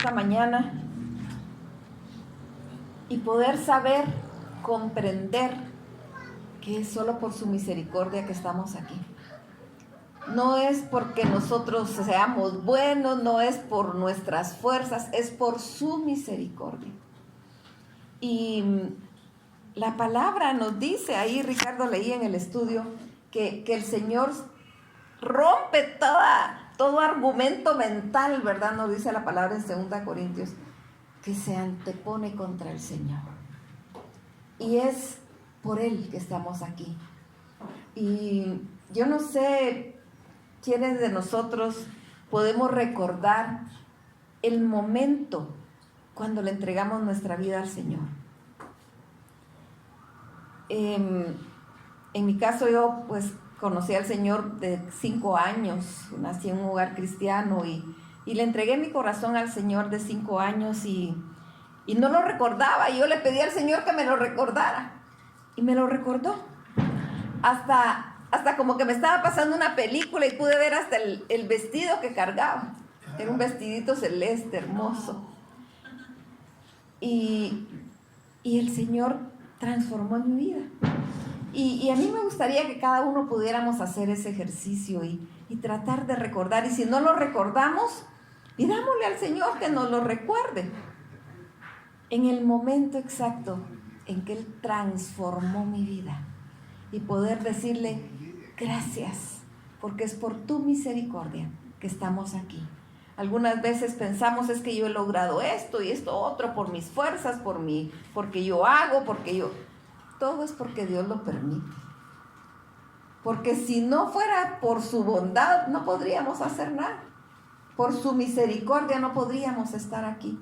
esta mañana y poder saber, comprender que es solo por su misericordia que estamos aquí. No es porque nosotros seamos buenos, no es por nuestras fuerzas, es por su misericordia. Y la palabra nos dice, ahí Ricardo leía en el estudio, que el Señor rompe todo argumento mental, ¿verdad? Nos dice la palabra en 2 Corintios, que se antepone contra el Señor. Y es por Él que estamos aquí. Y yo no sé quiénes de nosotros podemos recordar el momento cuando le entregamos nuestra vida al Señor. En mi caso, yo pues conocí al Señor de 5 años, nací en un hogar cristiano y le entregué mi corazón al Señor de 5 años y no lo recordaba. Y yo le pedí al Señor que me lo recordara y me lo recordó. Hasta como que me estaba pasando una película y pude ver hasta el vestido que cargaba. Era un vestidito celeste, hermoso. Y el Señor transformó mi vida. Y a mí me gustaría que cada uno pudiéramos hacer ese ejercicio y tratar de recordar. Y si no lo recordamos, pidámosle al Señor que nos lo recuerde. En el momento exacto en que Él transformó mi vida. Y poder decirle, gracias, porque es por tu misericordia que estamos aquí. Algunas veces pensamos, es que yo he logrado esto y esto otro por mis fuerzas, porque yo hago, Todo es porque Dios lo permite. Porque si no fuera por su bondad, no podríamos hacer nada. Por su misericordia no podríamos estar aquí.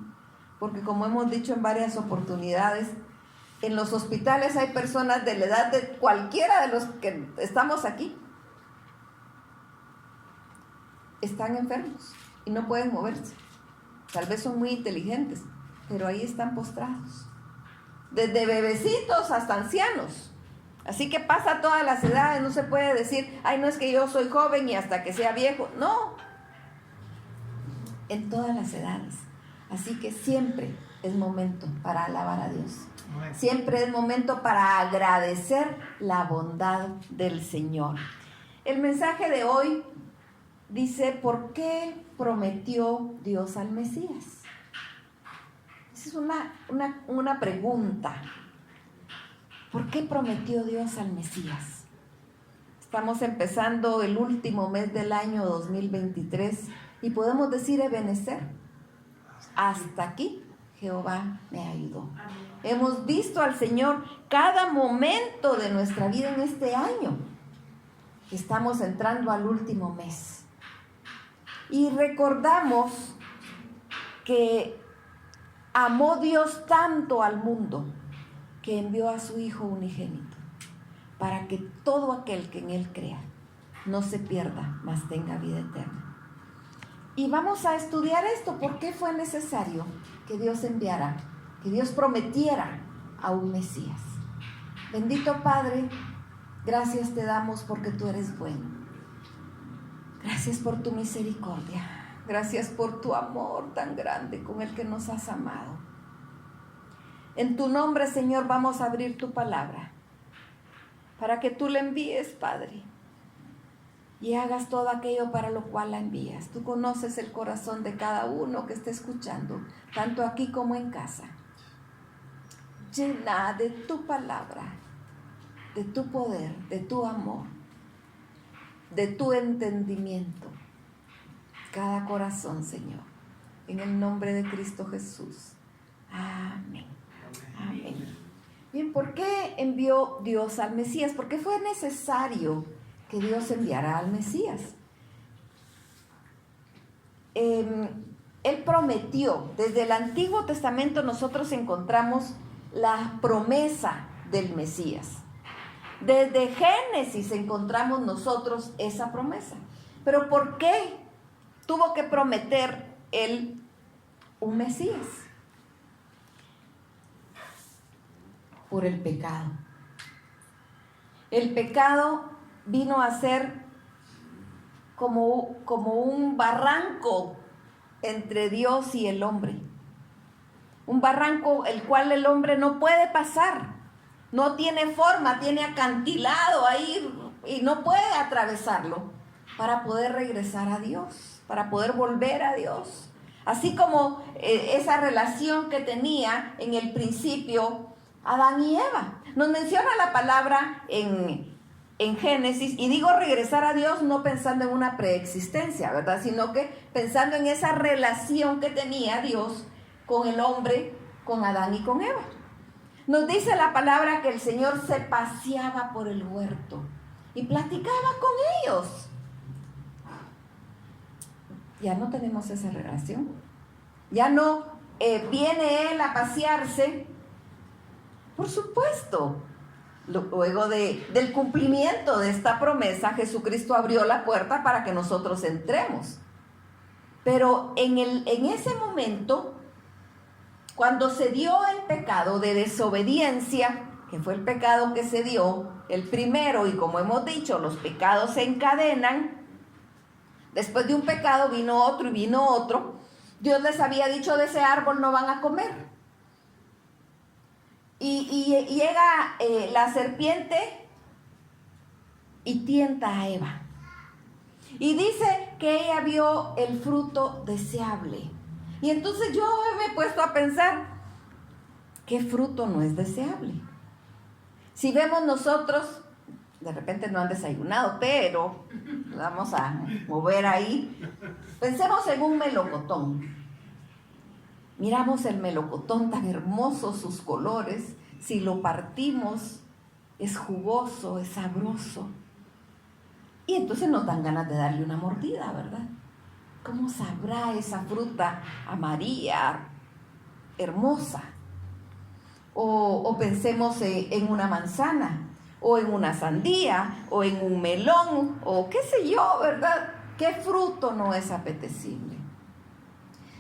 Porque como hemos dicho en varias oportunidades, en los hospitales hay personas de la edad de cualquiera de los que estamos aquí. Están enfermos y no pueden moverse. Tal vez son muy inteligentes, pero ahí están postrados. Desde bebecitos hasta ancianos. Así que pasa todas las edades, no se puede decir, ay, no es que yo soy joven y hasta que sea viejo. No, en todas las edades. Así que siempre es momento para alabar a Dios. Siempre es momento para agradecer la bondad del Señor. El mensaje de hoy dice, ¿por qué prometió Dios al Mesías? Esa es una pregunta. ¿Por qué prometió Dios al Mesías? Estamos empezando el último mes del año 2023 y podemos decir Ebenezer. Hasta aquí Jehová me ayudó. Hemos visto al Señor cada momento de nuestra vida en este año. Estamos entrando al último mes. Y recordamos que amó Dios tanto al mundo que envió a su Hijo unigénito para que todo aquel que en Él crea no se pierda, mas tenga vida eterna. Y vamos a estudiar esto. ¿Por qué fue necesario que Dios enviara, que Dios prometiera a un Mesías? Bendito Padre, gracias te damos porque tú eres bueno. Gracias por tu misericordia. Gracias por tu amor tan grande con el que nos has amado. En tu nombre, Señor, vamos a abrir tu palabra para que tú la envíes, Padre, y hagas todo aquello para lo cual la envías. Tú conoces el corazón de cada uno que esté escuchando, tanto aquí como en casa. Llena de tu palabra, de tu poder, de tu amor, de tu entendimiento cada corazón, Señor, en el nombre de Cristo Jesús. Amén. Amén. Bien, ¿por qué envió Dios al Mesías? ¿Por qué fue necesario que Dios enviara al Mesías? Él prometió, desde el Antiguo Testamento nosotros encontramos la promesa del Mesías. Desde Génesis encontramos nosotros esa promesa. Pero ¿por qué tuvo que prometer él un Mesías? Por el pecado. El pecado vino a ser como un barranco entre Dios y el hombre. Un barranco el cual el hombre no puede pasar. No tiene forma, tiene acantilado ahí y no puede atravesarlo para poder regresar a Dios, para poder volver a Dios. Así como esa relación que tenía en el principio Adán y Eva. Nos menciona la palabra en Génesis, y digo regresar a Dios no pensando en una preexistencia, ¿verdad? Sino que pensando en esa relación que tenía Dios con el hombre, con Adán y con Eva. Nos dice la palabra que el Señor se paseaba por el huerto y platicaba con ellos. Ya no tenemos esa relación. Ya no viene Él a pasearse. Por supuesto, luego del cumplimiento de esta promesa, Jesucristo abrió la puerta para que nosotros entremos. Pero en ese momento, cuando se dio el pecado de desobediencia, que fue el pecado que se dio, el primero, y como hemos dicho, los pecados se encadenan. Después de un pecado vino otro y vino otro. Dios les había dicho: de ese árbol no van a comer. Y llega la serpiente y tienta a Eva. Y dice que ella vio el fruto deseable. Y entonces yo me he puesto a pensar, ¿qué fruto no es deseable? Si vemos nosotros, de repente no han desayunado, pero vamos a mover ahí. Pensemos en un melocotón. Miramos el melocotón tan hermoso, sus colores. Si lo partimos, es jugoso, es sabroso. Y entonces nos dan ganas de darle una mordida, ¿verdad? ¿Cómo sabrá esa fruta amarilla, hermosa? O pensemos en una manzana, o en una sandía, o en un melón, o qué sé yo, ¿verdad? ¿Qué fruto no es apetecible?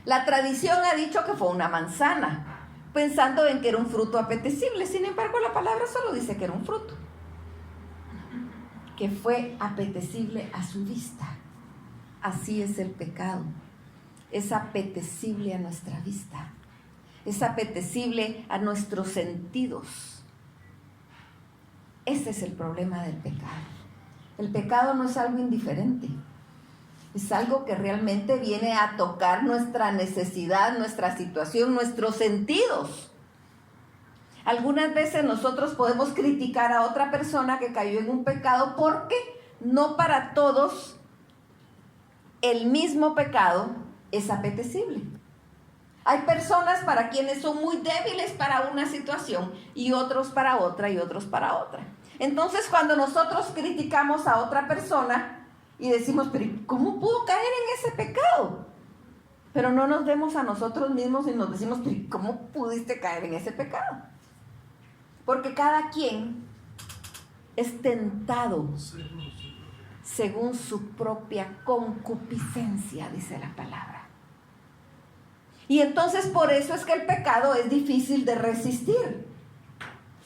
La tradición ha dicho que fue una manzana, pensando en que era un fruto apetecible. Sin embargo, la palabra solo dice que era un fruto, que fue apetecible a su vista. Así es el pecado. Es apetecible a nuestra vista. Es apetecible a nuestros sentidos. Ese es el problema del pecado. El pecado no es algo indiferente. Es algo que realmente viene a tocar nuestra necesidad, nuestra situación, nuestros sentidos. Algunas veces nosotros podemos criticar a otra persona que cayó en un pecado porque no para todos el mismo pecado es apetecible. Hay personas para quienes son muy débiles para una situación y otros para otra y otros para otra. Entonces, cuando nosotros criticamos a otra persona y decimos, pero ¿cómo pudo caer en ese pecado? Pero no nos vemos a nosotros mismos y nos decimos, pero ¿cómo pudiste caer en ese pecado? Porque cada quien es tentado según su propia concupiscencia, dice la palabra. Y entonces por eso es que el pecado es difícil de resistir.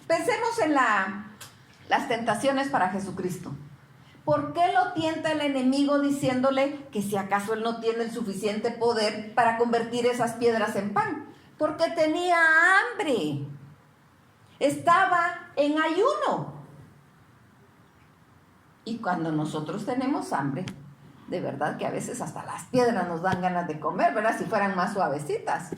Pensemos en las tentaciones para Jesucristo. ¿Por qué lo tienta el enemigo diciéndole que si acaso él no tiene el suficiente poder para convertir esas piedras en pan? Porque tenía hambre. Estaba en ayuno. Y cuando nosotros tenemos hambre, de verdad que a veces hasta las piedras nos dan ganas de comer, ¿verdad? Si fueran más suavecitas.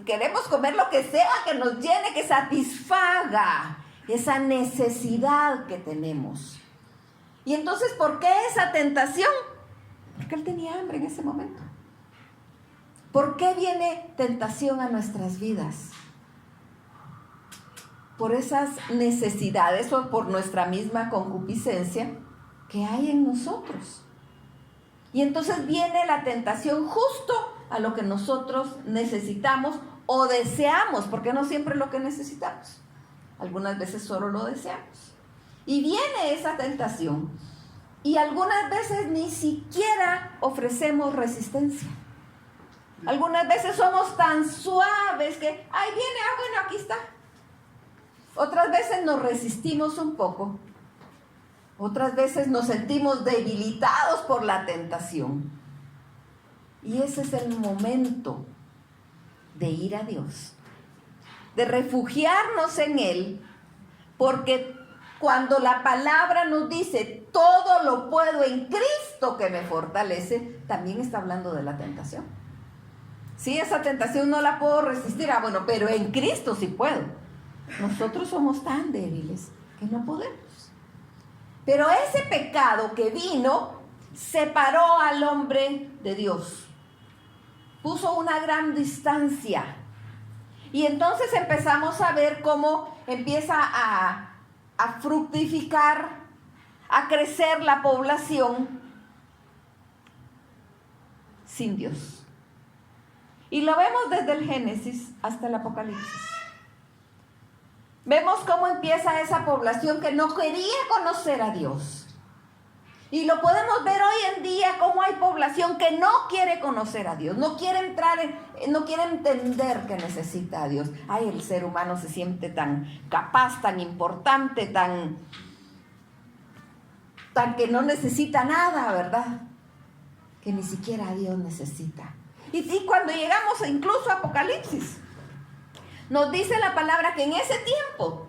Queremos comer lo que sea que nos llene, que satisfaga esa necesidad que tenemos. Y entonces, ¿por qué esa tentación? Porque él tenía hambre en ese momento. ¿Por qué viene tentación a nuestras vidas? Por esas necesidades o por nuestra misma concupiscencia que hay en nosotros. Y entonces viene la tentación justo a lo que nosotros necesitamos o deseamos, porque no siempre es lo que necesitamos. Algunas veces solo lo deseamos. Y viene esa tentación y algunas veces ni siquiera ofrecemos resistencia. Algunas veces somos tan suaves que, ahí viene, bueno, aquí está. Otras veces nos resistimos un poco Otras veces nos sentimos debilitados por la tentación. Y ese es el momento de ir a Dios, de refugiarnos en Él, porque cuando la palabra nos dice, todo lo puedo en Cristo que me fortalece, también está hablando de la tentación. Sí, esa tentación no la puedo resistir, bueno, pero en Cristo sí puedo. Nosotros somos tan débiles que no podemos. Pero ese pecado que vino, separó al hombre de Dios. Puso una gran distancia. Y entonces empezamos a ver cómo empieza a fructificar, a crecer la población sin Dios. Y lo vemos desde el Génesis hasta el Apocalipsis. Vemos cómo empieza esa población que no quería conocer a Dios. Y lo podemos ver hoy en día cómo hay población que no quiere conocer a Dios, no quiere entrar, no quiere entender que necesita a Dios. Ay, el ser humano se siente tan capaz, tan importante, tan que no necesita nada, ¿verdad? Que ni siquiera a Dios necesita. Y cuando llegamos incluso a Apocalipsis, nos dice la palabra que en ese tiempo,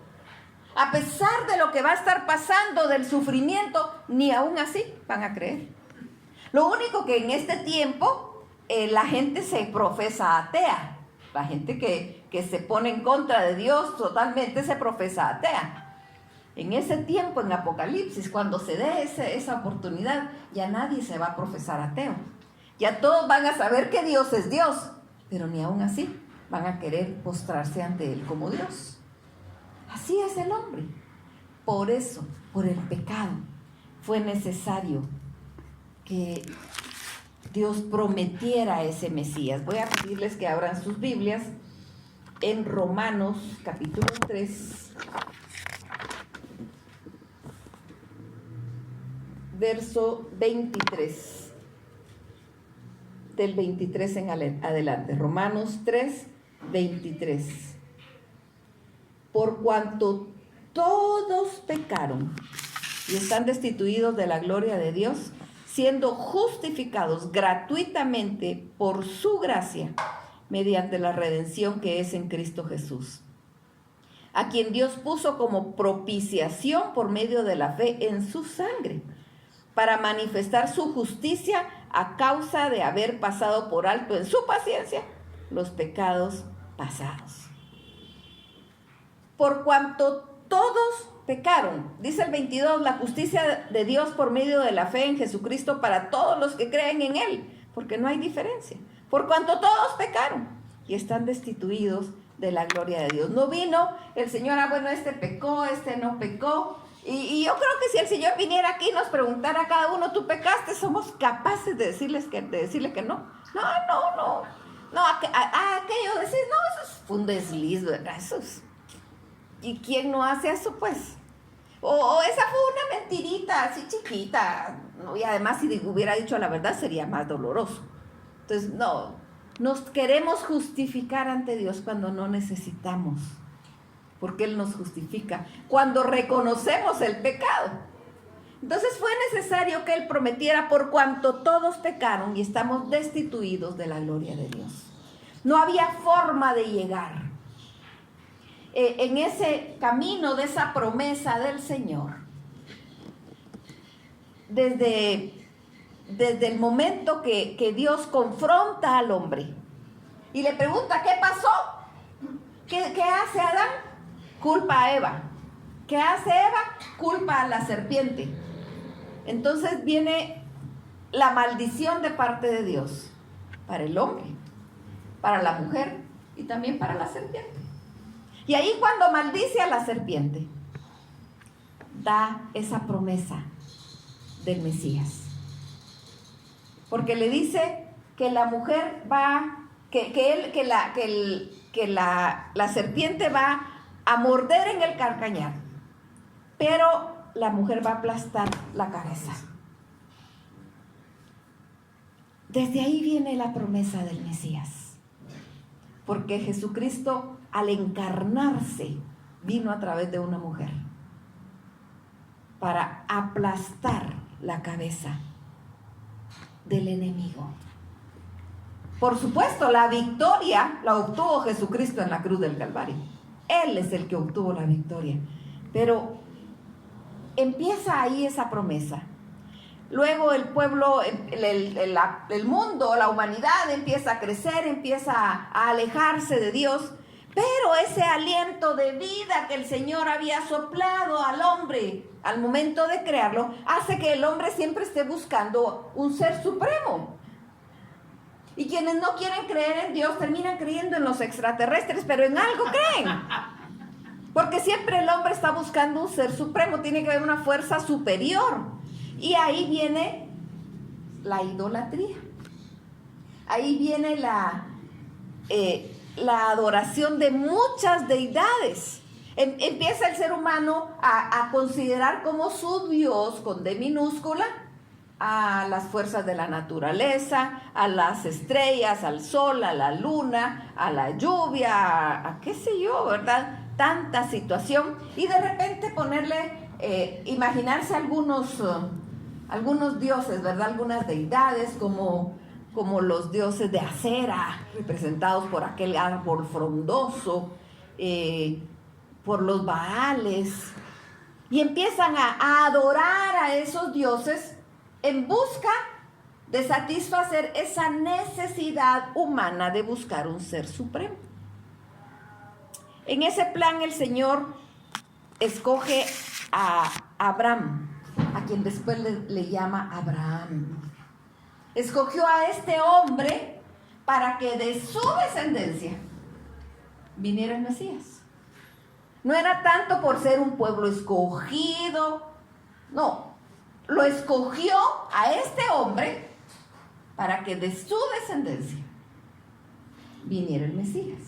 a pesar de lo que va a estar pasando, del sufrimiento, ni aún así van a creer. Lo único que en este tiempo la gente se profesa atea. La gente que se pone en contra de Dios totalmente se profesa atea. En ese tiempo, en Apocalipsis, cuando se dé esa oportunidad, ya nadie se va a profesar ateo. Ya todos van a saber que Dios es Dios, pero ni aún así van a querer postrarse ante Él como Dios. Así es el hombre. Por eso, por el pecado, fue necesario que Dios prometiera ese Mesías. Voy a pedirles que abran sus Biblias en Romanos capítulo 3, verso 23. Del 23 en adelante. Romanos 3, 23. Por cuanto todos pecaron y están destituidos de la gloria de Dios, siendo justificados gratuitamente por su gracia, mediante la redención que es en Cristo Jesús, a quien Dios puso como propiciación por medio de la fe en su sangre, para manifestar su justicia a causa de haber pasado por alto en su paciencia los pecados pasados. Por cuanto todos pecaron, dice el 22, la justicia de Dios por medio de la fe en Jesucristo para todos los que creen en Él, porque no hay diferencia. Por cuanto todos pecaron y están destituidos de la gloria de Dios. No vino el Señor, bueno, este pecó, este no pecó. Y yo creo que si el Señor viniera aquí y nos preguntara a cada uno, ¿tú pecaste? Somos capaces de decirle que no. No, aquello decir, no, eso fue un desliz, ¿verdad? ¿Y quién no hace eso, pues? O esa fue una mentirita así chiquita, ¿no? Y además si hubiera dicho la verdad sería más doloroso. Entonces, no, nos queremos justificar ante Dios cuando no necesitamos, porque Él nos justifica cuando reconocemos el pecado. Entonces fue necesario que Él prometiera por cuanto todos pecaron y estamos destituidos de la gloria de Dios. No había forma de llegar en ese camino de esa promesa del Señor. Desde el momento que Dios confronta al hombre y le pregunta, ¿qué pasó? ¿Qué hace Adán? Culpa a Eva. ¿Qué hace Eva? Culpa a la serpiente. Entonces viene la maldición de parte de Dios para el hombre, para la mujer y también para la serpiente. Y ahí cuando maldice a la serpiente, da esa promesa del Mesías. Porque le dice que la mujer va, que la serpiente va a morder en el calcañar, pero la mujer va a aplastar la cabeza. Desde ahí viene la promesa del Mesías, porque Jesucristo al encarnarse vino a través de una mujer. para aplastar la cabeza del enemigo. Por supuesto, la victoria la obtuvo Jesucristo en la cruz del Calvario. Él es el que obtuvo la victoria. Pero empieza ahí esa promesa. Luego el pueblo, el mundo, la humanidad empieza a crecer, empieza a alejarse de Dios. Pero ese aliento de vida que el Señor había soplado al hombre al momento de crearlo, hace que el hombre siempre esté buscando un ser supremo. Y quienes no quieren creer en Dios terminan creyendo en los extraterrestres, pero en algo creen. Porque siempre el hombre está buscando un ser supremo, tiene que haber una fuerza superior. Y ahí viene la idolatría. Ahí viene la adoración de muchas deidades. Empieza el ser humano a considerar como su Dios, con D minúscula, a las fuerzas de la naturaleza, a las estrellas, al sol, a la luna, a la lluvia, a qué sé yo, ¿verdad? Tanta situación. Y de repente imaginarse algunos dioses, ¿verdad? Algunas deidades como los dioses de acera, representados por aquel árbol frondoso, por los baales, y empiezan a adorar a esos dioses en busca de satisfacer esa necesidad humana de buscar un ser supremo. En ese plan el Señor escoge a Abraham, a quien después le llama Abraham. Escogió a este hombre para que de su descendencia viniera el Mesías. No era tanto por ser un pueblo escogido, no. Lo escogió a este hombre para que de su descendencia viniera el Mesías.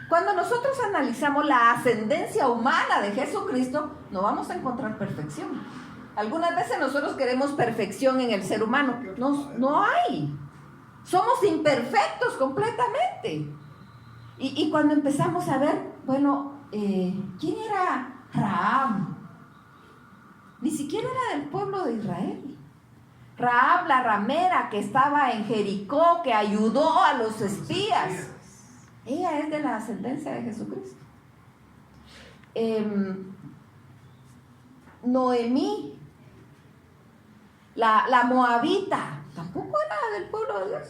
Cuando nosotros analizamos la ascendencia humana de Jesucristo, no vamos a encontrar perfección. Algunas veces nosotros queremos perfección en el ser humano. No hay. Somos imperfectos completamente. Y cuando empezamos a ver, bueno, ¿quién era Rahab? Ni siquiera era del pueblo de Israel. Rahab, la ramera que estaba en Jericó, que ayudó a los espías. Ella es de la ascendencia de Jesucristo. Noemí, la moabita, tampoco era del pueblo de Dios.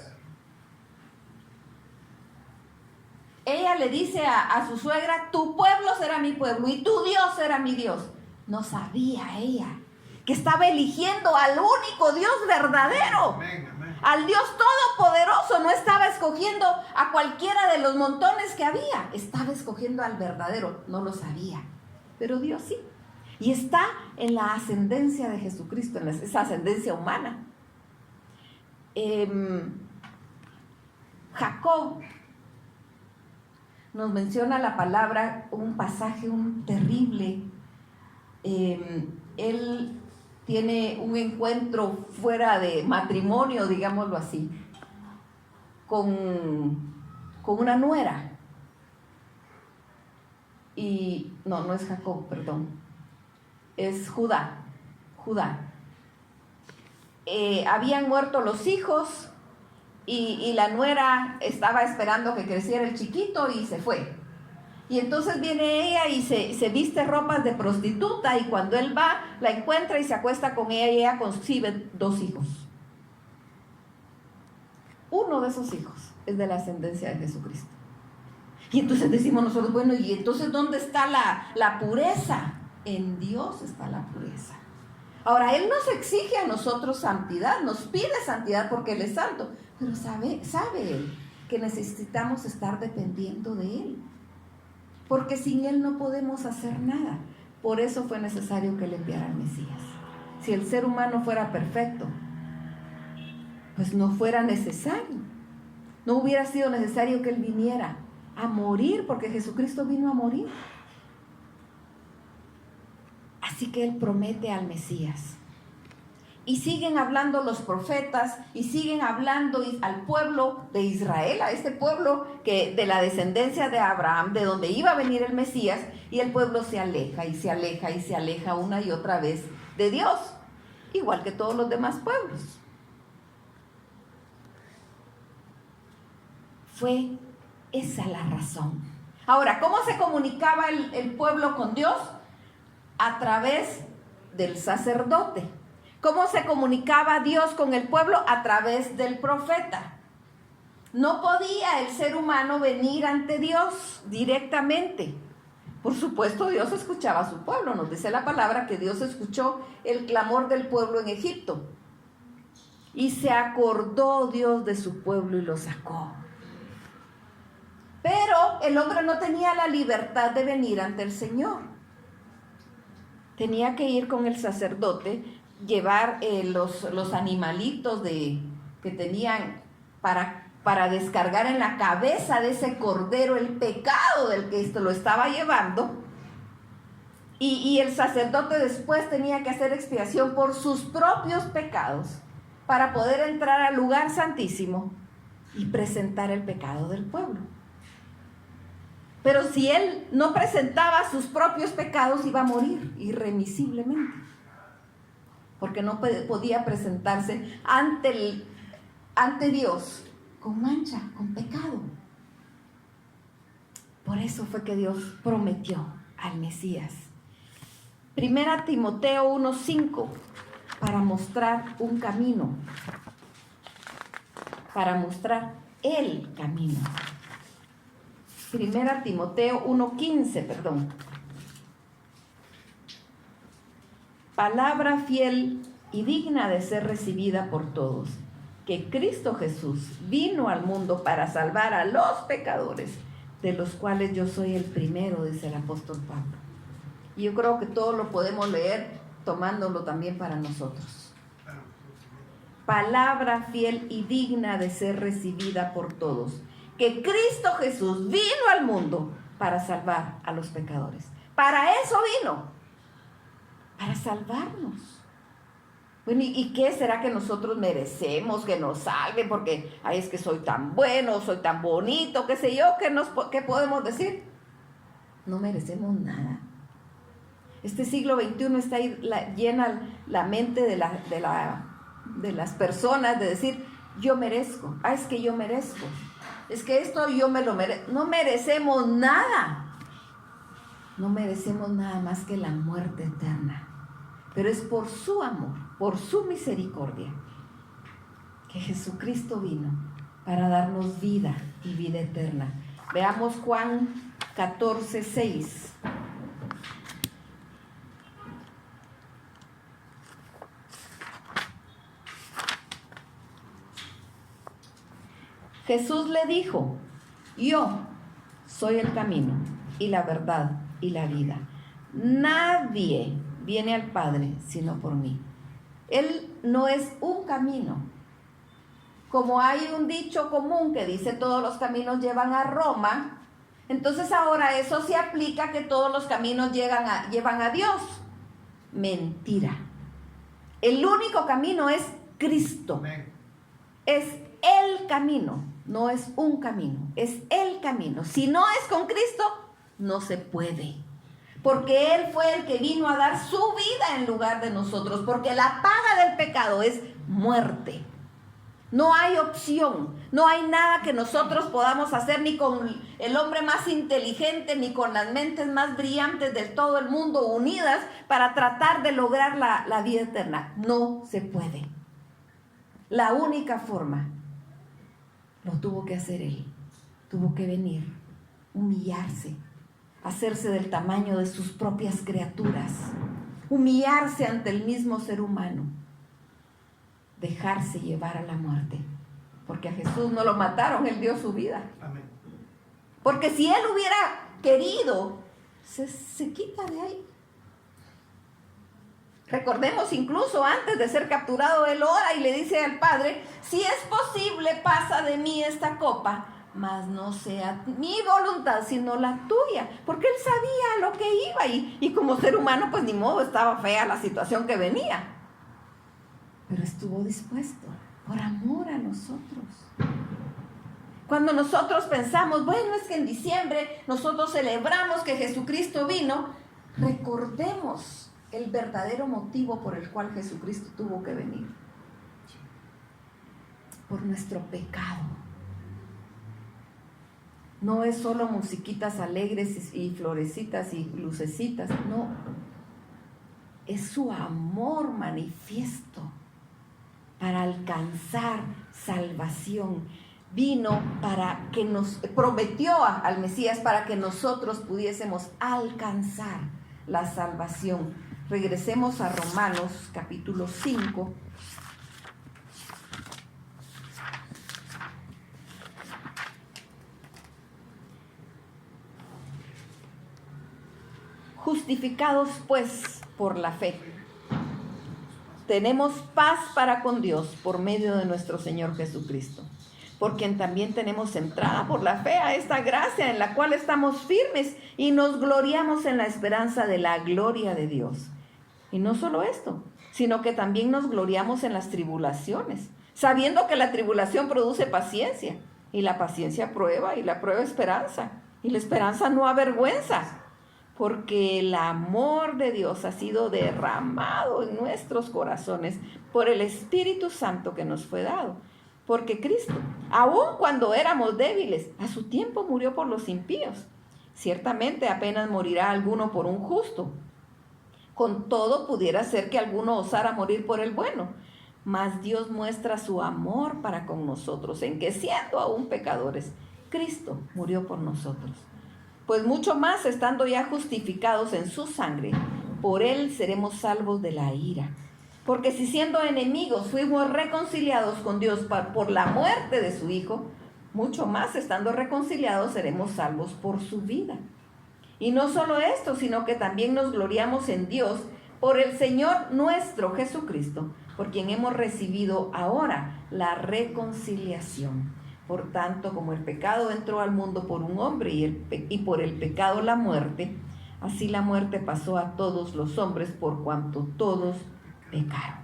Ella le dice a su suegra: tu pueblo será mi pueblo y tu Dios será mi Dios. No sabía ella que estaba eligiendo al único Dios verdadero. Amén, amén. Al Dios todopoderoso. No estaba escogiendo a cualquiera de los montones que había. Estaba escogiendo al verdadero. No lo sabía, pero Dios sí. Y está en la ascendencia de Jesucristo, en esa ascendencia humana. Jacob nos menciona la palabra, un pasaje terrible. Él tiene un encuentro fuera de matrimonio, digámoslo así, con una nuera. Y no es Jacob, perdón, es Judá. Habían muerto los hijos y la nuera estaba esperando que creciera el chiquito y se fue. Y entonces viene ella y se viste ropas de prostituta, y cuando él va, la encuentra y se acuesta con ella, y ella concibe 2 hijos. Uno de esos hijos es de la ascendencia de Jesucristo. Y entonces decimos nosotros, bueno, ¿y entonces dónde está la pureza? En Dios está la pureza. Ahora, Él nos exige a nosotros santidad, nos pide santidad porque Él es santo, pero sabe Él que necesitamos estar dependiendo de Él. Porque sin Él no podemos hacer nada. Por eso fue necesario que le enviara al Mesías. Si el ser humano fuera perfecto, pues no fuera necesario. No hubiera sido necesario que Él viniera a morir, porque Jesucristo vino a morir. Así que Él promete al Mesías. Y siguen hablando los profetas, y siguen hablando al pueblo de Israel, a este pueblo que de la descendencia de Abraham, de donde iba a venir el Mesías, y el pueblo se aleja y se aleja y se aleja una y otra vez de Dios, igual que todos los demás pueblos. Fue esa la razón. Ahora, ¿cómo se comunicaba el pueblo con Dios? A través del sacerdote. ¿Cómo se comunicaba Dios con el pueblo? A través del profeta. No podía el ser humano venir ante Dios directamente. Por supuesto, Dios escuchaba a su pueblo. Nos dice la palabra que Dios escuchó el clamor del pueblo en Egipto. Y se acordó Dios de su pueblo y lo sacó. Pero el hombre no tenía la libertad de venir ante el Señor. Tenía que ir con el sacerdote, llevar los animalitos que tenían para descargar en la cabeza de ese cordero el pecado del que lo estaba llevando. Y el sacerdote después tenía que hacer expiación por sus propios pecados para poder entrar al lugar santísimo y presentar el pecado del pueblo. Pero si él no presentaba sus propios pecados, iba a morir irremisiblemente. Porque no podía presentarse ante Dios con mancha, con pecado. Por eso fue que Dios prometió al Mesías. 1 Timoteo 1:5, para mostrar un camino, para mostrar el camino. 1 Timoteo 1:15, palabra fiel y digna de ser recibida por todos, que Cristo Jesús vino al mundo para salvar a los pecadores, de los cuales yo soy el primero, dice el apóstol Pablo. Y yo creo que todo lo podemos leer tomándolo también para nosotros. Palabra fiel y digna de ser recibida por todos, que Cristo Jesús vino al mundo para salvar a los pecadores. Para eso vino, para salvarnos. Bueno, ¿y qué será que nosotros merecemos que nos salven? Porque, ay, es que soy tan bueno, soy tan bonito, qué sé yo, ¿qué podemos decir? No merecemos nada. Este siglo XXI está ahí, llena la mente de las personas de decir, yo merezco, es que yo merezco. Es que esto yo me lo merezco. No merecemos nada. No merecemos nada más que la muerte eterna. Pero es por su amor, por su misericordia, que Jesucristo vino para darnos vida y vida eterna. Veamos Juan 14:6. Jesús le dijo, yo soy el camino y la verdad y la vida. Nadie viene al Padre sino por mí. Él no es un camino. Como hay un dicho común que dice todos los caminos llevan a Roma, entonces ahora eso se aplica que todos los caminos llevan a Dios. Mentira. El único camino es Cristo. Es el camino. No es un camino, es el camino. Si no es con Cristo, no se puede. Porque Él fue el que vino a dar su vida en lugar de nosotros. Porque la paga del pecado es muerte. No hay opción. No hay nada que nosotros podamos hacer, ni con el hombre más inteligente, ni con las mentes más brillantes de todo el mundo unidas para tratar de lograr la vida eterna. No se puede. La única forma lo tuvo que hacer Él. Tuvo que venir, humillarse, hacerse del tamaño de sus propias criaturas, humillarse ante el mismo ser humano, dejarse llevar a la muerte. Porque a Jesús no lo mataron, Él dio su vida. Amén. Porque si Él hubiera querido, se quita de ahí. Recordemos, incluso antes de ser capturado, Él ora y le dice al Padre, si es posible, pasa de mí esta copa, mas no sea mi voluntad, sino la tuya. Porque Él sabía lo que iba y como ser humano, pues ni modo, estaba fea la situación que venía. Pero estuvo dispuesto, por amor a nosotros. Cuando nosotros pensamos, bueno, es que en diciembre nosotros celebramos que Jesucristo vino, recordemos el verdadero motivo por el cual Jesucristo tuvo que venir. Por nuestro pecado. No es solo musiquitas alegres y florecitas y lucecitas, no. Es su amor manifiesto para alcanzar salvación. Vino para que nos prometió al Mesías para que nosotros pudiésemos alcanzar la salvación. Regresemos a Romanos capítulo 5. Justificados pues por la fe, tenemos paz para con Dios por medio de nuestro Señor Jesucristo, por quien también tenemos entrada por la fe a esta gracia en la cual estamos firmes y nos gloriamos en la esperanza de la gloria de Dios. Y no solo esto, sino que también nos gloriamos en las tribulaciones, sabiendo que la tribulación produce paciencia, y la paciencia prueba, y la prueba esperanza, y la esperanza no avergüenza, porque el amor de Dios ha sido derramado en nuestros corazones por el Espíritu Santo que nos fue dado. Porque Cristo, aun cuando éramos débiles, a su tiempo murió por los impíos. Ciertamente apenas morirá alguno por un justo. Con todo pudiera ser que alguno osara morir por el bueno. Mas Dios muestra su amor para con nosotros, en que siendo aún pecadores, Cristo murió por nosotros. Pues mucho más, estando ya justificados en su sangre, por él seremos salvos de la ira. Porque si siendo enemigos fuimos reconciliados con Dios por la muerte de su Hijo, mucho más, estando reconciliados, seremos salvos por su vida. Y no solo esto, sino que también nos gloriamos en Dios por el Señor nuestro Jesucristo, por quien hemos recibido ahora la reconciliación. Por tanto, como el pecado entró al mundo por un hombre y por el pecado la muerte, así la muerte pasó a todos los hombres por cuanto todos pecaron.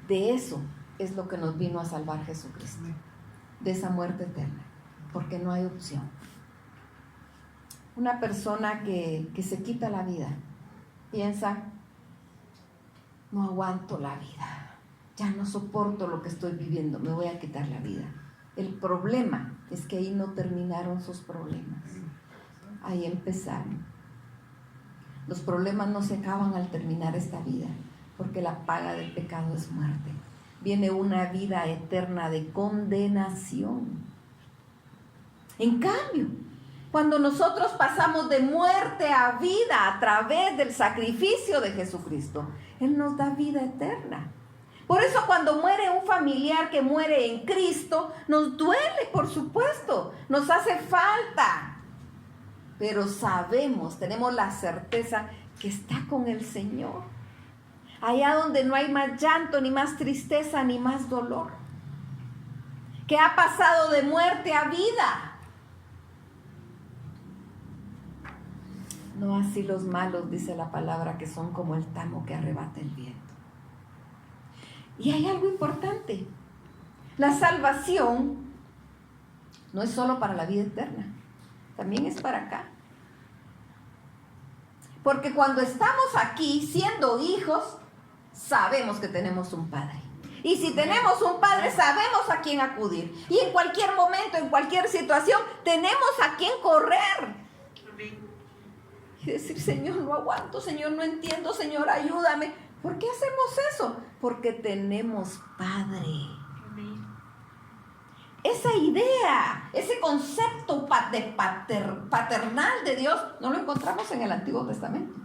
De eso es lo que nos vino a salvar Jesucristo, de esa muerte eterna, porque no hay opción. Una persona que se quita la vida piensa, no aguanto la vida. Ya no soporto lo que estoy viviendo, me voy a quitar la vida. El problema es que ahí no terminaron sus problemas. Ahí empezaron. Los problemas no se acaban al terminar esta vida, porque la paga del pecado es muerte. Viene una vida eterna de condenación. En cambio, cuando nosotros pasamos de muerte a vida a través del sacrificio de Jesucristo, Él nos da vida eterna. Por eso cuando muere un familiar que muere en Cristo, nos duele, por supuesto, nos hace falta. Pero sabemos, tenemos la certeza que está con el Señor. Allá donde no hay más llanto, ni más tristeza, ni más dolor. Que ha pasado de muerte a vida. No así los malos, dice la palabra, que son como el tamo que arrebata el viento. Y hay algo importante. La salvación no es solo para la vida eterna, también es para acá. Porque cuando estamos aquí siendo hijos, sabemos que tenemos un Padre. Y si tenemos un Padre, sabemos a quién acudir. Y en cualquier momento, en cualquier situación, tenemos a quién correr. Y decir, Señor, no aguanto, Señor, no entiendo, Señor, ayúdame. ¿Por qué hacemos eso? Porque tenemos Padre. Esa idea, ese concepto paternal de Dios, no lo encontramos en el Antiguo Testamento.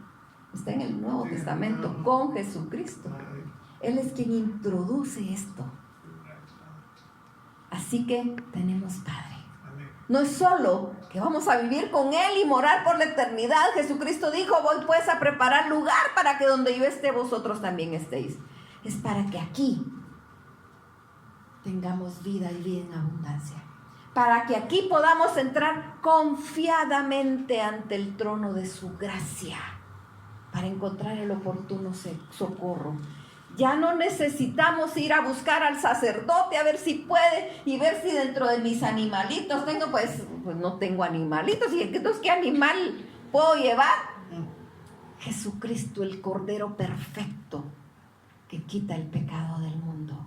Está en el Nuevo Testamento con Jesucristo. Él es quien introduce esto. Así que tenemos Padre. No es solo que vamos a vivir con Él y morar por la eternidad. Jesucristo dijo, voy pues a preparar lugar para que donde yo esté, vosotros también estéis. Es para que aquí tengamos vida y vida en abundancia. Para que aquí podamos entrar confiadamente ante el trono de su gracia. Para encontrar el oportuno socorro. Ya no necesitamos ir a buscar al sacerdote a ver si puede y ver si dentro de mis animalitos tengo, pues no tengo animalitos. ¿Y entonces qué animal puedo llevar? Jesucristo, el Cordero perfecto que quita el pecado del mundo.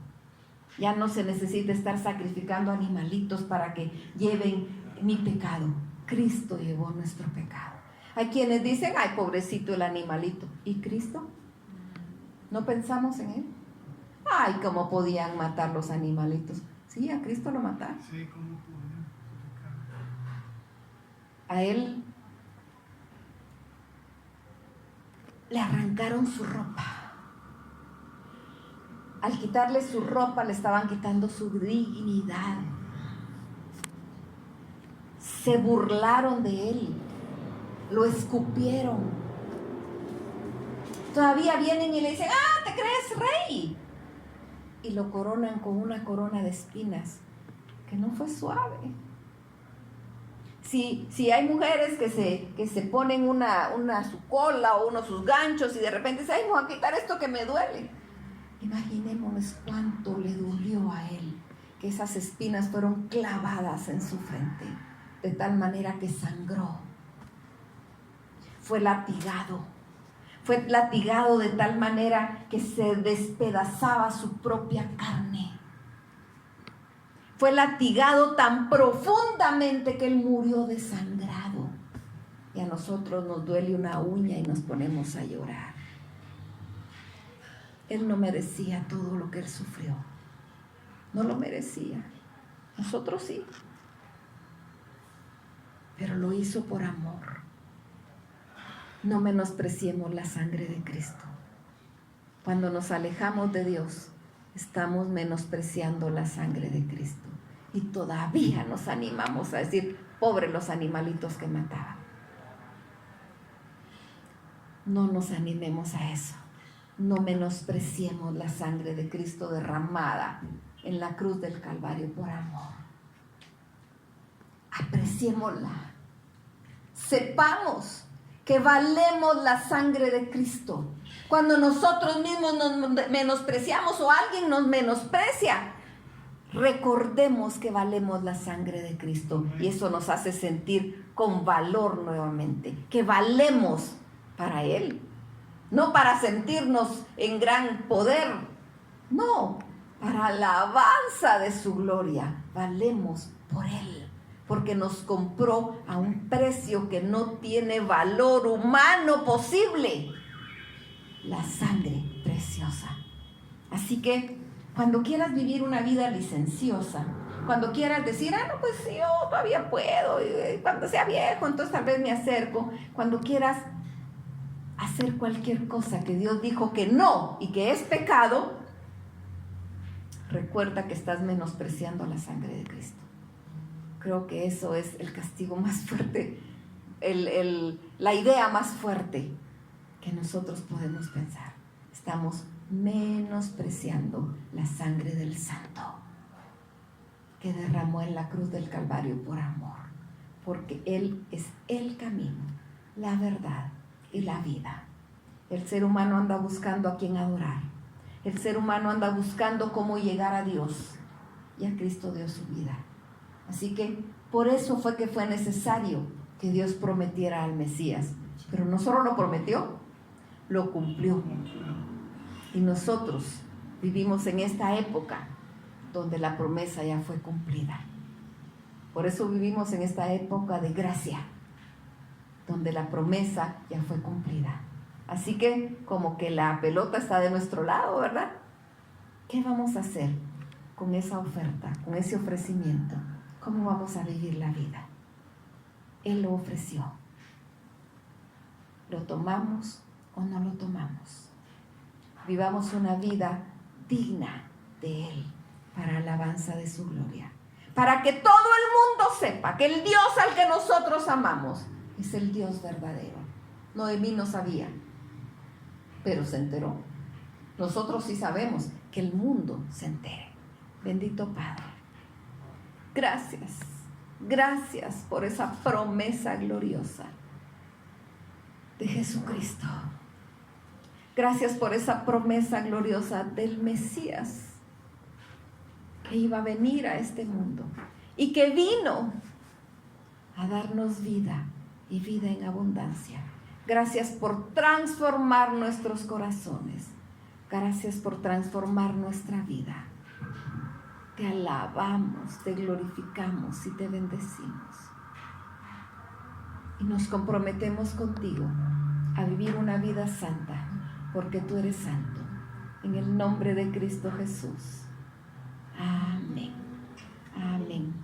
Ya no se necesita estar sacrificando animalitos para que lleven mi pecado. Cristo llevó nuestro pecado. Hay quienes dicen, ay, pobrecito el animalito. ¿Y Cristo? ¿No pensamos en Él? Ay, ¿cómo podían matar los animalitos? Sí, a Cristo lo mataron. Sí, ¿cómo podían? A Él le arrancaron su ropa. Al quitarle su ropa, le estaban quitando su dignidad. Se burlaron de Él. Lo escupieron. Todavía vienen y le dicen, ¡ah, te crees rey! Y lo coronan con una corona de espinas, que no fue suave. Si hay mujeres que se ponen una su cola o uno sus ganchos y de repente dicen, ¡ay, me voy a quitar esto que me duele! Imaginémonos cuánto le dolió a él, que esas espinas fueron clavadas en su frente, de tal manera que sangró. Fue latigado de tal manera que se despedazaba su propia carne. Fue latigado tan profundamente que él murió desangrado. Y a nosotros nos duele una uña y nos ponemos a llorar. Él no merecía todo lo que él sufrió. No lo merecía. Nosotros sí. Pero lo hizo por amor. No menospreciemos la sangre de Cristo. Cuando nos alejamos de Dios, estamos menospreciando la sangre de Cristo. Y todavía nos animamos a decir, pobre los animalitos que mataban. No nos animemos a eso. No menospreciemos la sangre de Cristo derramada en la cruz del Calvario por amor. Apreciémosla. Sepamos que valemos la sangre de Cristo. Cuando nosotros mismos nos menospreciamos o alguien nos menosprecia, recordemos que valemos la sangre de Cristo y eso nos hace sentir con valor nuevamente, que valemos para Él, no para sentirnos en gran poder, no, para la alabanza de su gloria, valemos por Él, porque nos compró a un precio que no tiene valor humano posible, la sangre preciosa. Así que cuando quieras vivir una vida licenciosa, cuando quieras decir, no, pues yo todavía puedo, y cuando sea viejo, entonces tal vez me acerco, cuando quieras hacer cualquier cosa que Dios dijo que no y que es pecado, recuerda que estás menospreciando la sangre de Cristo. Creo que eso es el castigo más fuerte, la idea más fuerte que nosotros podemos pensar. Estamos menospreciando la sangre del Santo que derramó en la cruz del Calvario por amor, porque Él es el camino, la verdad y la vida. El ser humano anda buscando a quien adorar. El ser humano anda buscando cómo llegar a Dios. Y a Cristo dio su vida. Así que por eso fue que fue necesario que Dios prometiera al Mesías. Pero no solo lo prometió, lo cumplió. Y nosotros vivimos en esta época donde la promesa ya fue cumplida. Por eso vivimos en esta época de gracia, donde la promesa ya fue cumplida. Así que como que la pelota está de nuestro lado, ¿verdad? ¿Qué vamos a hacer con esa oferta, con ese ofrecimiento? ¿Cómo vamos a vivir la vida? Él lo ofreció. ¿Lo tomamos o no lo tomamos? Vivamos una vida digna de Él para alabanza de su gloria. Para que todo el mundo sepa que el Dios al que nosotros amamos es el Dios verdadero. Noemí no sabía, pero se enteró. Nosotros sí sabemos, que el mundo se entere. Bendito Padre. Gracias, gracias por esa promesa gloriosa de Jesucristo. Gracias por esa promesa gloriosa del Mesías que iba a venir a este mundo y que vino a darnos vida y vida en abundancia. Gracias por transformar nuestros corazones. Gracias por transformar nuestra vida. Te alabamos, te glorificamos y te bendecimos. Y nos comprometemos contigo a vivir una vida santa, porque tú eres santo. En el nombre de Cristo Jesús. Amén. Amén.